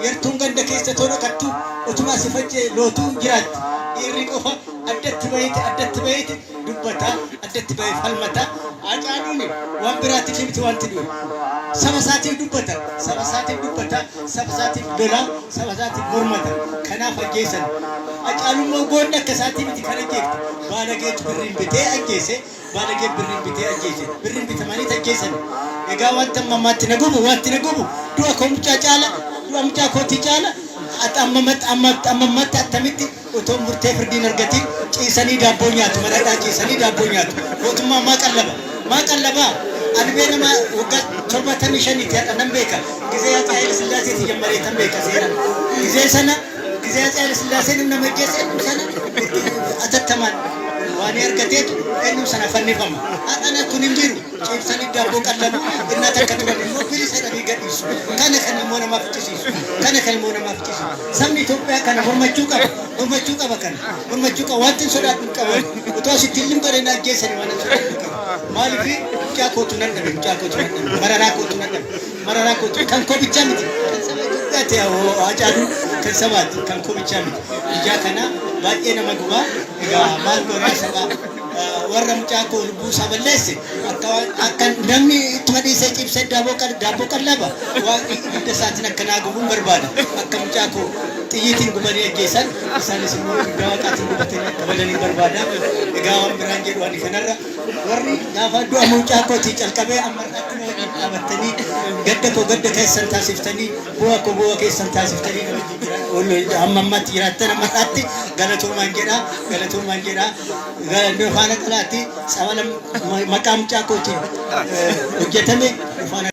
yertuun ganda keessa tola kattu utuma sifajje lootuun jiraatti dhiirri qofa addatti bahiti dubbata addatti bahee falmata Hacaaluun waan biraatti kimti wanti dhufe saba isaatiif dubbata saba isaatiif lola saba isaatiif mormata kanaaf ajjeesan Hacaaluun moo goonni akka isaatiif miti kan ajjeefte baalageetu birriin bitee ajjeese balagee birriin bitamanii ajjeesan egaa wanta mammaatti nagubu du'a komchaa caala du'a mucaa kootii caala ammamatti attamitti utoo murtee firdiin argatiin ciisanii daabboo nyaatu madadhaa ciisanii daabboo nyaatu mootummaa maa qallaba albee nama waggaa 75 ta'e nan beeka gisee Haile Sillaaseetii jammaree tan beeka seera gisee Haile Sillaaseen nama ajjeese sana atattamaan waan argateetu eenyu sana fannifama haadhaan kun hin jiru ciibsanii daabboo qallabu innaa takka turan immoo bilisa dhabii gadhiisu kana kan immoo namaaf cisiisu sabni Itoophiyaa kana hormachuu qaba wanti sodaatu qaba utoo asitti ilmi godhanii ajjeesanii waan sodaatu qaba maaliif mucaa kootu nan dhabe mararaa kootu kan kobichaa miti kan saba Itoophiyaa ta'e Hacaaluu kan sabaati kan kobichaa miti ijaa kana baay'ee nama gubaa egaa maal goonaa sabaa warra mucaa koo buusaa balleesse akka namni ittuma dhiisee ciibsee daabboo qallaba waan hidda isaatiin akkanaa gubuun barbaada akka mucaa koo xiyyiitiin gubanii ajjeesan isaanis immoo daawaqaatiin gubatanii akka badanii barbaada egaa waan biraan jedhu ani kanarra warri gaafa du'a mucaa kootii calqabee ammarraatti na wajjin dhaabattanii gadda keessan taasiftanii bu'aa keessan taasiftanii na wajjin jiran ammammaatti jiraattan ammarraatti galatoomaan jedha faana qalaatti sabala maqaa mucaa kootiin hojjetame